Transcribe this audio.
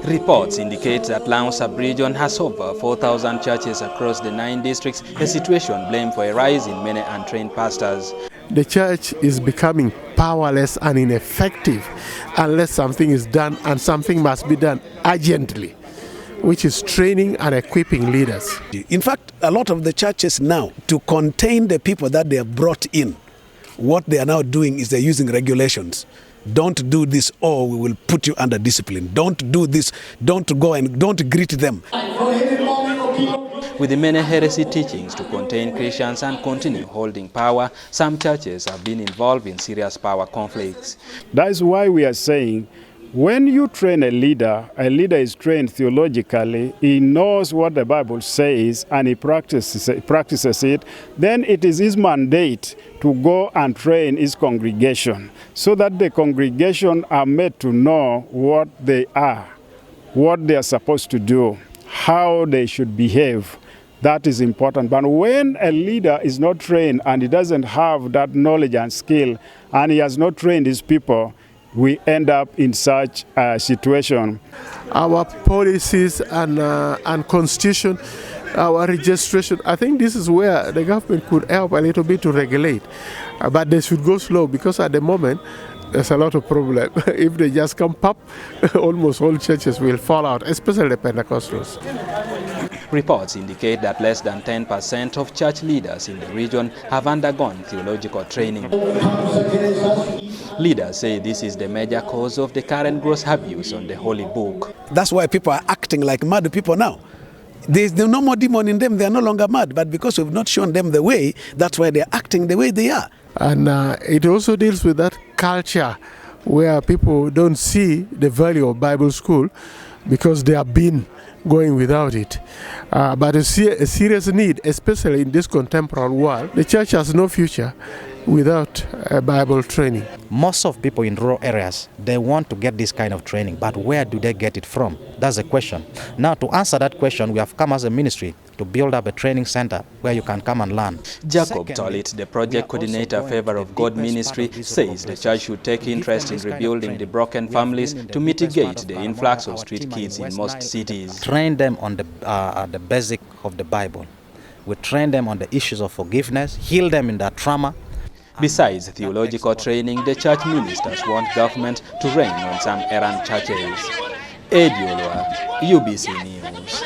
Reports indicate that Lango sub-region has over 4,000 churches across the 9 districts, a situation blamed for a rise in many untrained pastors. The church is becoming powerless and ineffective unless something is done, and something must be done urgently, which is training and equipping leaders. In fact, a lot of the churches now, to contain the people that they have brought in, what they are now doing is they're using regulations. Don't do this or we will put you under discipline. Don't do this, don't go and don't greet them. With the many heresy teachings to contain Christians and continue holding power, some churches have been involved in serious power conflicts. That is why we are saying, when you train a leader is trained theologically, he knows what the Bible says and he practices it, then it is his mandate to go and train his congregation so that the congregation are made to know what they are, what they are supposed to do, how they should behave. That is important. But when a leader is not trained and he doesn't have that knowledge and skill and he has not trained his people, we end up in such a situation. Our policies and constitution, our registration, I think this is where the government could help a little bit to regulate. But they should go slow, because at the moment there's a lot of problem. If they just come pop, almost all churches will fall out, especially the Pentecostals. Reports indicate that less than 10% of church leaders in the region have undergone theological training. Leaders say this is the major cause of the current gross abuse on the Holy Book. That's why people are acting like mad people now. There's no more demon in them, they are no longer mad, but because we've not shown them the way, that's why they're acting the way they are. And it also deals with that culture where people don't see the value of Bible school because they have been going without it. But a serious need, especially in this contemporary world. The church has no future without Bible training. Most of people in rural areas, they want to get this kind of training, but where do they get it from? That's the question. Now, to answer that question, we have come as a ministry to build up a training center where you can come and learn. Jacob Tolit, the project coordinator Favor of God Ministry, says the church should take interest in rebuilding the broken families to mitigate the influx of street kids in most cities. Train them on the basic of the Bible. We train them on the issues of forgiveness, heal them in their trauma. Besides theological training, the church ministers want government to rein on some errant churches. Ediolwa, UBC News.